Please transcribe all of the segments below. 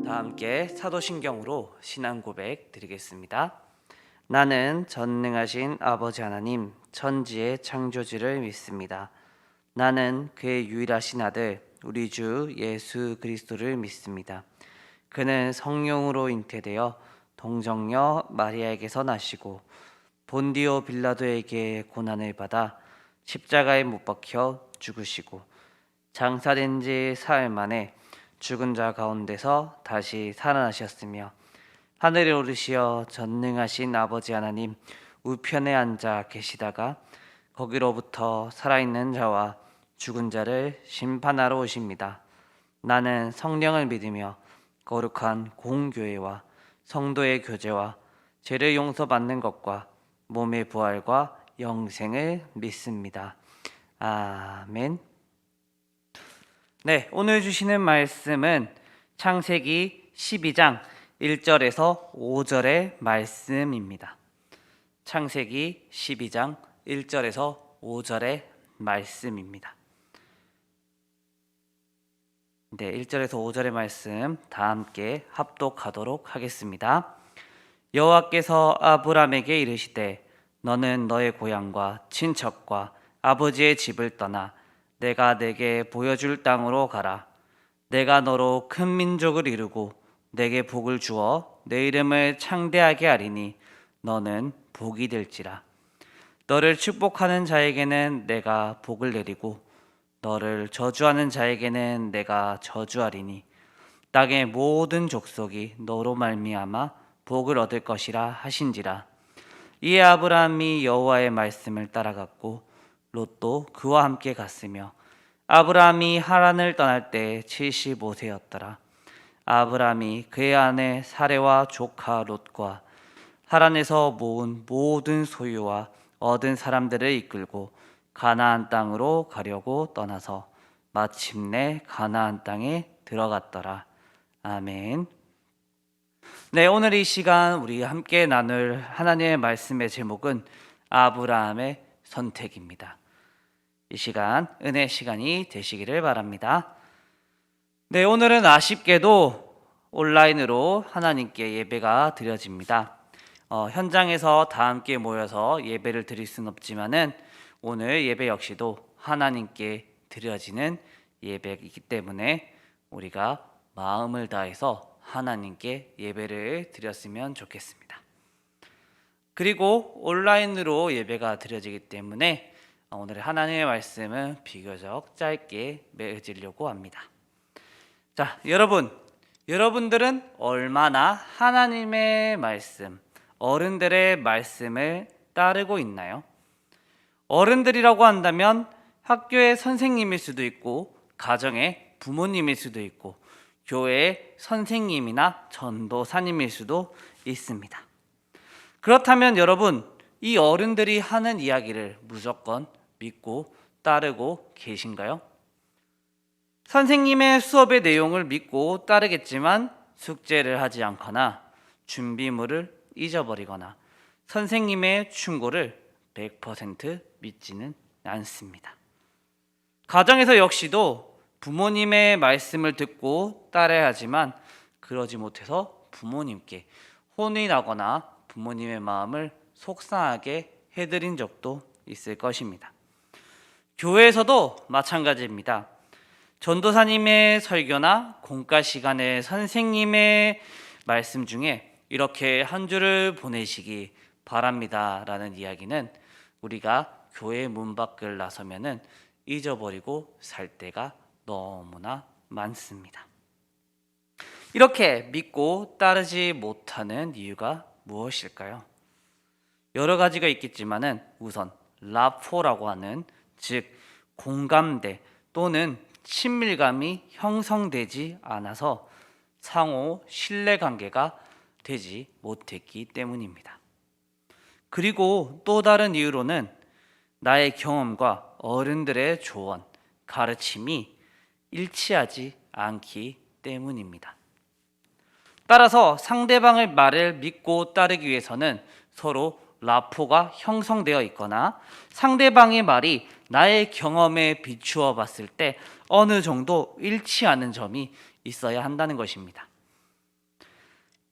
다 함께 사도신경으로 신앙 고백 드리겠습니다. 나는 전능하신 아버지 하나님 천지의 창조주를 믿습니다. 나는 그의 유일하신 아들 우리 주 예수 그리스도를 믿습니다. 그는 성령으로 잉태되어 동정녀 마리아에게서 나시고 본디오 빌라도에게 고난을 받아 십자가에 못 박혀 죽으시고 장사된 지 사흘 만에 죽은 자 가운데서 다시 살아나셨으며 하늘에 오르시어 전능하신 아버지 하나님 우편에 앉아 계시다가 거기로부터 살아있는 자와 죽은 자를 심판하러 오십니다. 나는 성령을 믿으며 거룩한 공교회와 성도의 교제와 죄를 용서받는 것과 몸의 부활과 영생을 믿습니다. 아멘. 네, 오늘 주시는 말씀은 창세기 12장 1절에서 5절의 말씀입니다. 창세기 12장 1절에서 5절의 말씀입니다. 네, 1절에서 5절의 말씀 다 함께 합독하도록 하겠습니다. 여호와께서 아브람에게 이르시되 너는 너의 고향과 친척과 아버지의 집을 떠나 내가 내게 보여줄 땅으로 가라. 내가 너로 큰 민족을 이루고 내게 복을 주어 내 이름을 창대하게 하리니 너는 복이 될지라. 너를 축복하는 자에게는 내가 복을 내리고 너를 저주하는 자에게는 내가 저주하리니 땅의 모든 족속이 너로 말미암아 복을 얻을 것이라 하신지라. 이에 아브라함이 여호와의 말씀을 따라갔고 롯도 그와 함께 갔으며 아브라함이 하란을 떠날 때 75세였더라. 아브라함이 그의 아내 사레와 조카 롯과 하란에서 모은 모든 소유와 얻은 사람들을 이끌고 가나안 땅으로 가려고 떠나서 마침내 가나안 땅에 들어갔더라. 아멘. 네, 오늘 이 시간 우리 함께 나눌 하나님의 말씀의 제목은 아브라함의 선택입니다. 이 시간 은혜 시간이 되시기를 바랍니다. 네, 오늘은 아쉽게도 온라인으로 하나님께 예배가 드려집니다. 현장에서 다 함께 모여서 예배를 드릴 수는 없지만은 오늘 예배 역시도 하나님께 드려지는 예배이기 때문에 우리가 마음을 다해서 하나님께 예배를 드렸으면 좋겠습니다. 그리고 온라인으로 예배가 드려지기 때문에 오늘의 하나님의 말씀은 비교적 짧게 맺으려고 합니다. 자, 여러분들은 얼마나 하나님의 말씀, 어른들의 말씀을 따르고 있나요? 어른들이라고 한다면 학교의 선생님일 수도 있고 가정의 부모님일 수도 있고 교회의 선생님이나 전도사님일 수도 있습니다. 그렇다면 여러분, 이 어른들이 하는 이야기를 무조건 믿고 따르고 계신가요? 선생님의 수업의 내용을 믿고 따르겠지만 숙제를 하지 않거나 준비물을 잊어버리거나 선생님의 충고를 100% 믿지는 않습니다. 가정에서 역시도 부모님의 말씀을 듣고 따라야 하지만 그러지 못해서 부모님께 혼이 나거나 부모님의 마음을 속상하게 해드린 적도 있을 것입니다. 교회에서도 마찬가지입니다. 전도사님의 설교나 공과 시간에 선생님의 말씀 중에 이렇게 한 주를 보내시기 바랍니다 라는 이야기는 우리가 교회 문 밖을 나서면은 잊어버리고 살 때가 너무나 많습니다. 이렇게 믿고 따르지 못하는 이유가 무엇일까요? 여러 가지가 있겠지만은 우선 라포라고 하는 즉 공감대 또는 친밀감이 형성되지 않아서 상호 신뢰관계가 되지 못했기 때문입니다. 그리고 또 다른 이유로는 나의 경험과 어른들의 조언, 가르침이 일치하지 않기 때문입니다. 따라서 상대방의 말을 믿고 따르기 위해서는 서로 라포가 형성되어 있거나 상대방의 말이 나의 경험에 비추어 봤을 때 어느 정도 일치하는 점이 있어야 한다는 것입니다.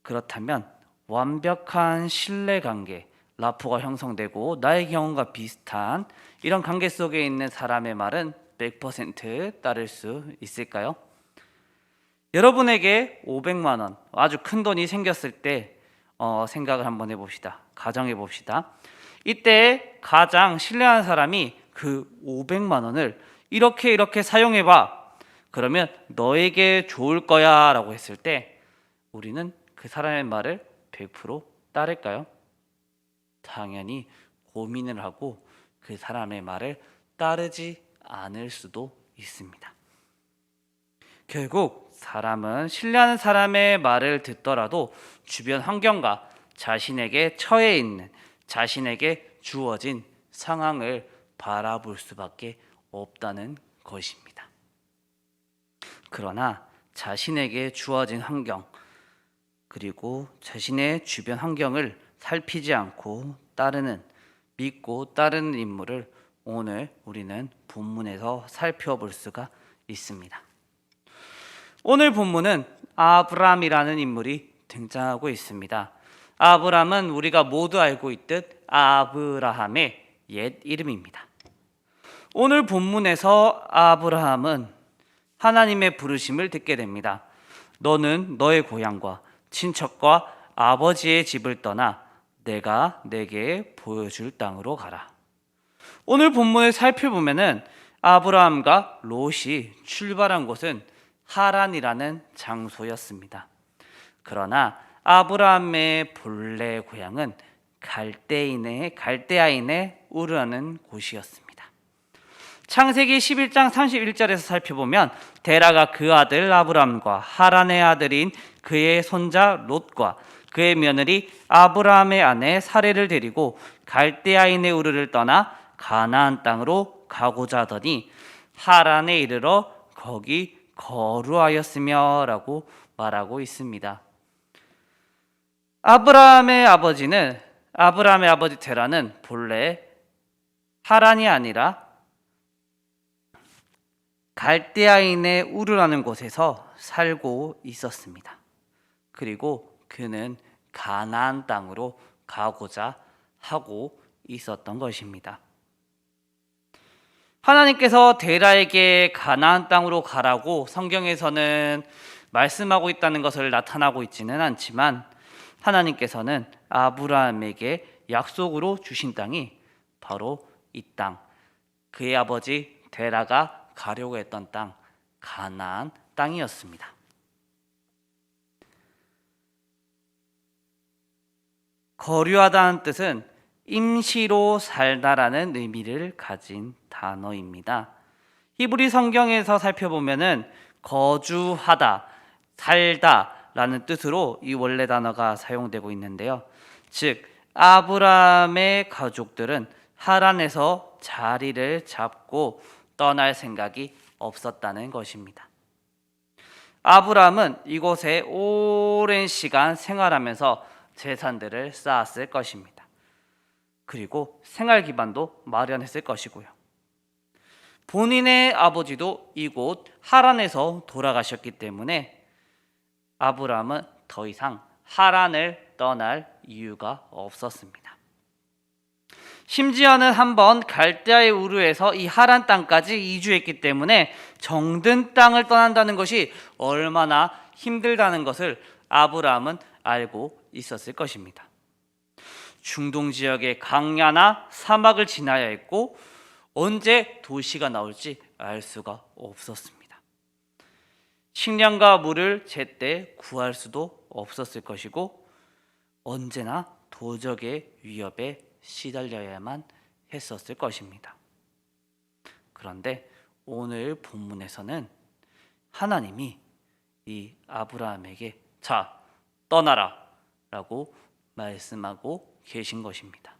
그렇다면 완벽한 신뢰관계, 라포가 형성되고 나의 경험과 비슷한 이런 관계 속에 있는 사람의 말은 100% 따를 수 있을까요? 여러분에게 500만 원, 아주 큰 돈이 생겼을 때 생각을 한번 해봅시다. 가정해 봅시다. 이때 가장 신뢰하는 사람이 그 500만 원을 이렇게 사용해봐. 그러면 너에게 좋을 거야 라고 했을 때 우리는 그 사람의 말을 100% 따를까요? 당연히 고민을 하고 그 사람의 말을 따르지 않을 수도 있습니다. 결국 사람은 신뢰하는 사람의 말을 듣더라도 주변 환경과 자신에게 처해 있는, 자신에게 주어진 상황을 바라볼 수밖에 없다는 것입니다. 그러나 자신에게 주어진 환경, 그리고 자신의 주변 환경을 살피지 않고 믿고 따르는 인물을 오늘 우리는 본문에서 살펴볼 수가 있습니다. 오늘 본문은 아브람이라는 인물이 등장하고 있습니다. 아브람은 우리가 모두 알고 있듯 아브라함의 옛 이름입니다. 오늘 본문에서 아브라함은 하나님의 부르심을 듣게 됩니다. 너는 너의 고향과 친척과 아버지의 집을 떠나 내가 내게 보여줄 땅으로 가라. 오늘 본문을 살펴보면은 아브라함과 롯이 출발한 곳은 하란이라는 장소였습니다. 그러나 아브라함의 본래 고향은 갈대아인의 우르라는 곳이었습니다. 창세기 11장 31절에서 살펴보면 데라가 그 아들 아브람과 하란의 아들인 그의 손자 롯과 그의 며느리 아브라함의 아내 사레를 데리고 갈대아인의 우르를 떠나 가나안 땅으로 가고자 하더니 하란에 이르러 거기 거류하였으며 라고 말하고 있습니다. 아브라함의 아버지 데라는 본래 하란이 아니라 갈대아인의 우르라는 곳에서 살고 있었습니다. 그리고 그는 가나안 땅으로 가고자 하고 있었던 것입니다. 하나님께서 데라에게 가나안 땅으로 가라고 성경에서는 말씀하고 있다는 것을 나타나고 있지는 않지만 하나님께서는 아브라함에게 약속으로 주신 땅이 바로 이 땅, 그의 아버지 데라가 가려고 했던 땅, 가나안 땅이었습니다. 거류하다는 뜻은 임시로 살다라는 의미를 가진 단어입니다. 히브리 성경에서 살펴보면은 거주하다, 살다라는 뜻으로 이 원래 단어가 사용되고 있는데요. 즉 아브라함의 가족들은 하란에서 자리를 잡고 떠날 생각이 없었다는 것입니다. 아브라함은 이곳에 오랜 시간 생활하면서 재산들을 쌓았을 것입니다. 그리고 생활 기반도 마련했을 것이고요. 본인의 아버지도 이곳 하란에서 돌아가셨기 때문에 아브라함은 더 이상 하란을 떠날 이유가 없었습니다. 심지어는 한번 갈대아의 우르에서 이 하란 땅까지 이주했기 때문에 정든 땅을 떠난다는 것이 얼마나 힘들다는 것을 아브라함은 알고 있었을 것입니다. 중동 지역의 강야나 사막을 지나야 했고 언제 도시가 나올지 알 수가 없었습니다. 식량과 물을 제때 구할 수도 없었을 것이고 언제나 도적의 위협에 시달려야만 했었을 것입니다. 그런데 오늘 본문에서는 하나님이 이 아브라함에게 자, 떠나라 라고 말씀하고 계신 것입니다.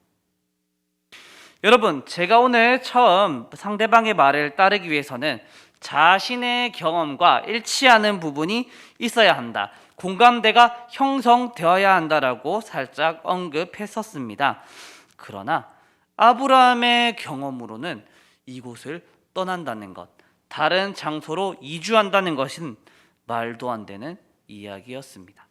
여러분, 제가 오늘 처음 상대방의 말을 따르기 위해서는 자신의 경험과 일치하는 부분이 있어야 한다, 공감대가 형성되어야 한다라고 살짝 언급했었습니다. 그러나 아브라함의 경험으로는 이곳을 떠난다는 것, 다른 장소로 이주한다는 것은 말도 안 되는 이야기였습니다.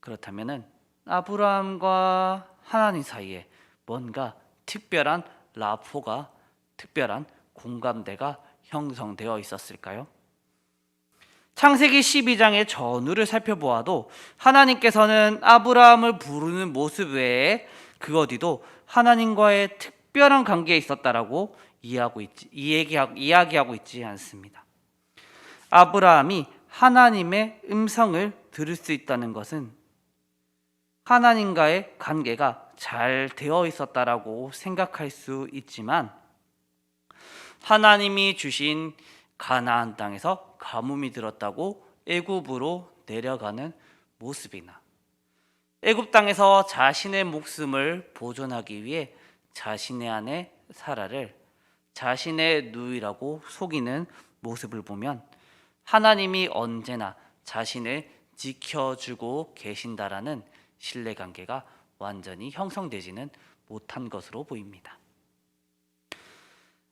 그렇다면은 아브라함과 하나님 사이에 뭔가 특별한 라포가, 특별한 공감대가 형성되어 있었을까요? 창세기 12장의 전후를 살펴보아도 하나님께서는 아브라함을 부르는 모습 외에 그 어디도 하나님과의 특별한 관계에 있었다라고 이야기하고 있지 않습니다. 아브라함이 하나님의 음성을 들을 수 있다는 것은 하나님과의 관계가 잘 되어 있었다라고 생각할 수 있지만, 하나님이 주신 가나안 땅에서 가뭄이 들었다고 애굽으로 내려가는 모습이나, 애굽 땅에서 자신의 목숨을 보존하기 위해 자신의 아내 사라를 자신의 누이라고 속이는 모습을 보면 하나님이 언제나 자신을 지켜주고 계신다라는 신뢰관계가 완전히 형성되지는 못한 것으로 보입니다.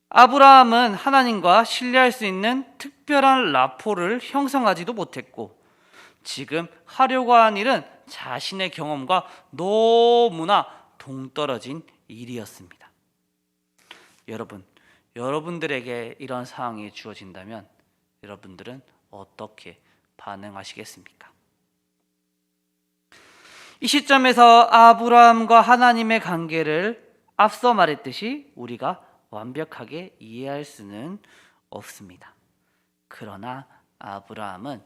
아브라함은 하나님과 신뢰할 수 있는 특별한 라포를 형성하지도 못했고, 지금 하려고 한 일은 자신의 경험과 너무나 동떨어진 일이었습니다. 여러분들에게 이런 상황이 주어진다면 여러분들은 어떻게 반응하시겠습니까? 이 시점에서 아브라함과 하나님의 관계를 앞서 말했듯이 우리가 완벽하게 이해할 수는 없습니다. 그러나 아브라함은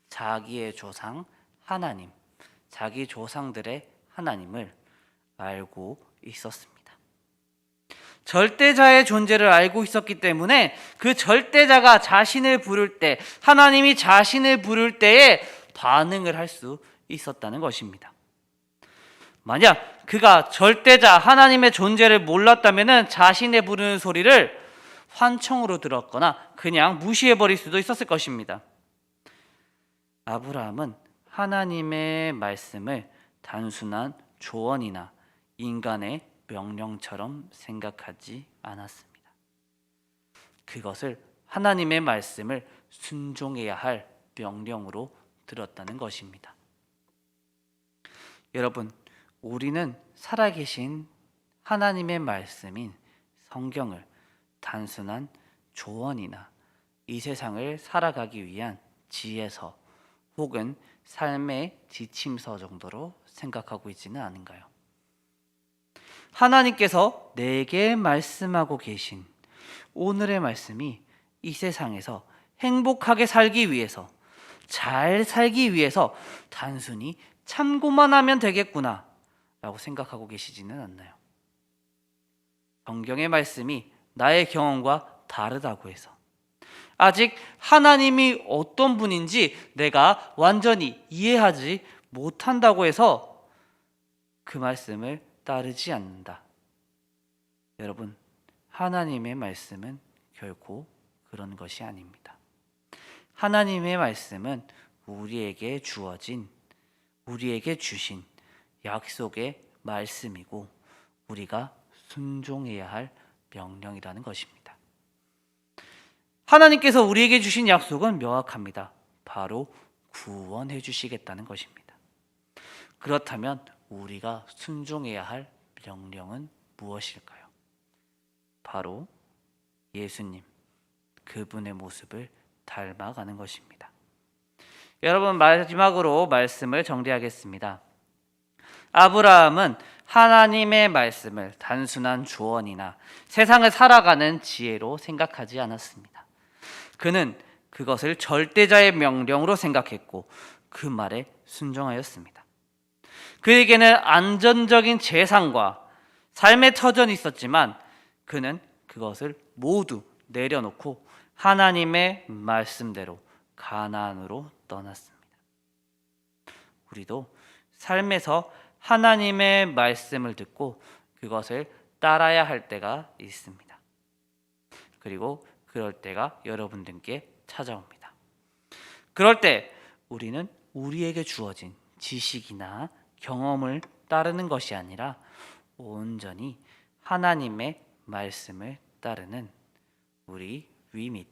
자기의 조상 하나님, 자기 조상들의 하나님을 알고 있었습니다. 절대자의 존재를 알고 있었기 때문에 그 절대자가 자신을 부를 때, 하나님이 자신을 부를 때에 반응을 할 수 있었다는 것입니다. 만약 그가 절대자 하나님의 존재를 몰랐다면 자신의 부르는 소리를 환청으로 들었거나 그냥 무시해버릴 수도 있었을 것입니다. 아브라함은 하나님의 말씀을 단순한 조언이나 인간의 명령처럼 생각하지 않았습니다. 그것을 하나님의 말씀을 순종해야 할 명령으로 들었다는 것입니다. 여러분, 우리는 살아계신 하나님의 말씀인 성경을 단순한 조언이나 이 세상을 살아가기 위한 지혜서 혹은 삶의 지침서 정도로 생각하고 있지는 않은가요? 하나님께서 내게 말씀하고 계신 오늘의 말씀이 이 세상에서 행복하게 살기 위해서, 잘 살기 위해서 단순히 참고만 하면 되겠구나 라고 생각하고 계시지는 않나요? 성경의 말씀이 나의 경험과 다르다고 해서, 아직 하나님이 어떤 분인지 내가 완전히 이해하지 못한다고 해서 그 말씀을 따르지 않는다. 여러분, 하나님의 말씀은 결코 그런 것이 아닙니다. 하나님의 말씀은 우리에게 주어진, 우리에게 주신 약속의 말씀이고 우리가 순종해야 할 명령이라는 것입니다. 하나님께서 우리에게 주신 약속은 명확합니다. 바로 구원해 주시겠다는 것입니다. 그렇다면 우리가 순종해야 할 명령은 무엇일까요? 바로 예수님, 그분의 모습을 닮아가는 것입니다. 여러분, 마지막으로 말씀을 정리하겠습니다. 아브라함은 하나님의 말씀을 단순한 조언이나 세상을 살아가는 지혜로 생각하지 않았습니다. 그는 그것을 절대자의 명령으로 생각했고 그 말에 순종하였습니다. 그에게는 안전적인 재산과 삶의 터전이 있었지만 그는 그것을 모두 내려놓고 하나님의 말씀대로 가나안으로 떠났습니다. 우리도 삶에서 하나님의 말씀을 듣고 그것을 따라야 할 때가 있습니다. 그리고 그럴 때가 여러분들께 찾아옵니다. 그럴 때 우리는 우리에게 주어진 지식이나 경험을 따르는 것이 아니라 온전히 하나님의 말씀을 따르는 우리 위밋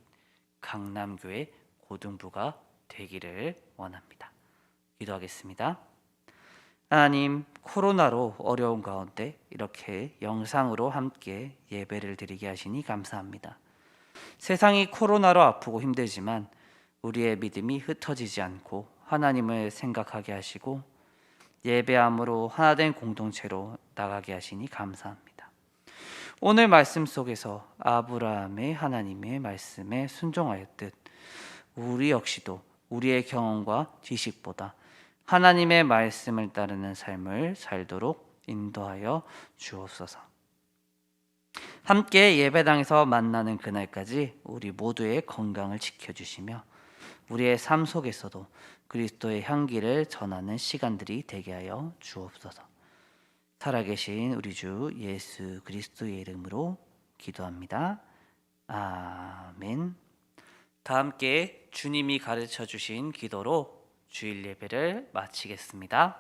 강남교회 고등부가 되기를 원합니다. 기도하겠습니다. 하나님, 코로나로 어려운 가운데 이렇게 영상으로 함께 예배를 드리게 하시니 감사합니다. 세상이 코로나로 아프고 힘들지만 우리의 믿음이 흩어지지 않고 하나님을 생각하게 하시고 예배함으로 하나된 공동체로 나가게 하시니 감사합니다. 오늘 말씀 속에서 아브라함의 하나님의 말씀에 순종하였듯 우리 역시도 우리의 경험과 지식보다 하나님의 말씀을 따르는 삶을 살도록 인도하여 주옵소서. 함께 예배당에서 만나는 그날까지 우리 모두의 건강을 지켜주시며 우리의 삶 속에서도 그리스도의 향기를 전하는 시간들이 되게 하여 주옵소서. 살아계신 우리 주 예수 그리스도의 이름으로 기도합니다. 아멘. 다 함께 주님이 가르쳐 주신 기도로 주일 예배를 마치겠습니다.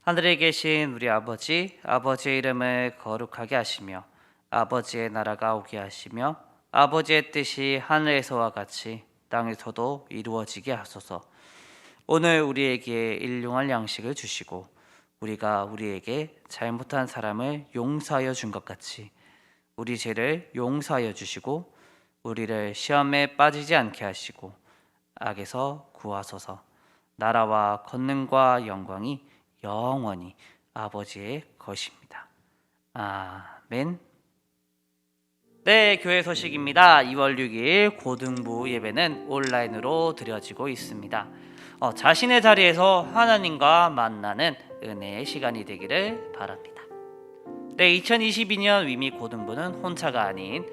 하늘에 계신 우리 아버지, 아버지의 이름을 거룩하게 하시며 아버지의 나라가 오게 하시며 아버지의 뜻이 하늘에서와 같이 땅에서도 이루어지게 하소서. 오늘 우리에게 일용할 양식을 주시고 우리가 우리에게 잘못한 사람을 용서하여 준 것 같이 우리 죄를 용서하여 주시고 우리를 시험에 빠지지 않게 하시고 악에서 구하소서. 나라와 권능과 영광이 영원히 아버지의 것입니다. 아멘. 네, 교회 소식입니다. 2월 6일 고등부 예배는 온라인으로 드려지고 있습니다. 자신의 자리에서 하나님과 만나는 은혜의 시간이 되기를 바랍니다. 네, 2022년 위미 고등부는 혼자가 아닌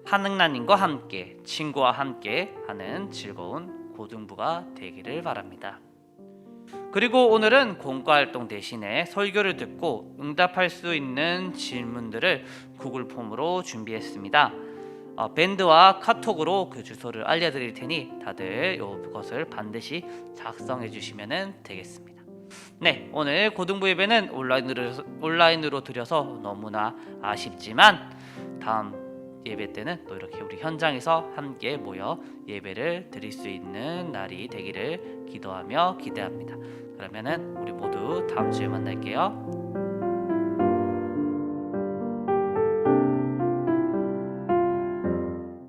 한응라님과 함께 친구와 함께 하는 즐거운 고등부가 되기를 바랍니다. 그리고 오늘은 공과활동 대신에 설교를 듣고 응답할 수 있는 질문들을 구글 폼으로 준비했습니다. 밴드와 카톡으로 그 주소를 알려드릴 테니 다들 이것을 반드시 작성해 주시면 되겠습니다. 네, 오늘 고등부 예배는 온라인으로 드려서 너무나 아쉽지만 다음 예배 때는 또 이렇게 우리 현장에서 함께 모여 예배를 드릴 수 있는 날이 되기를 기도하며 기대합니다. 그러면은 우리 모두 다음 주에 만날게요.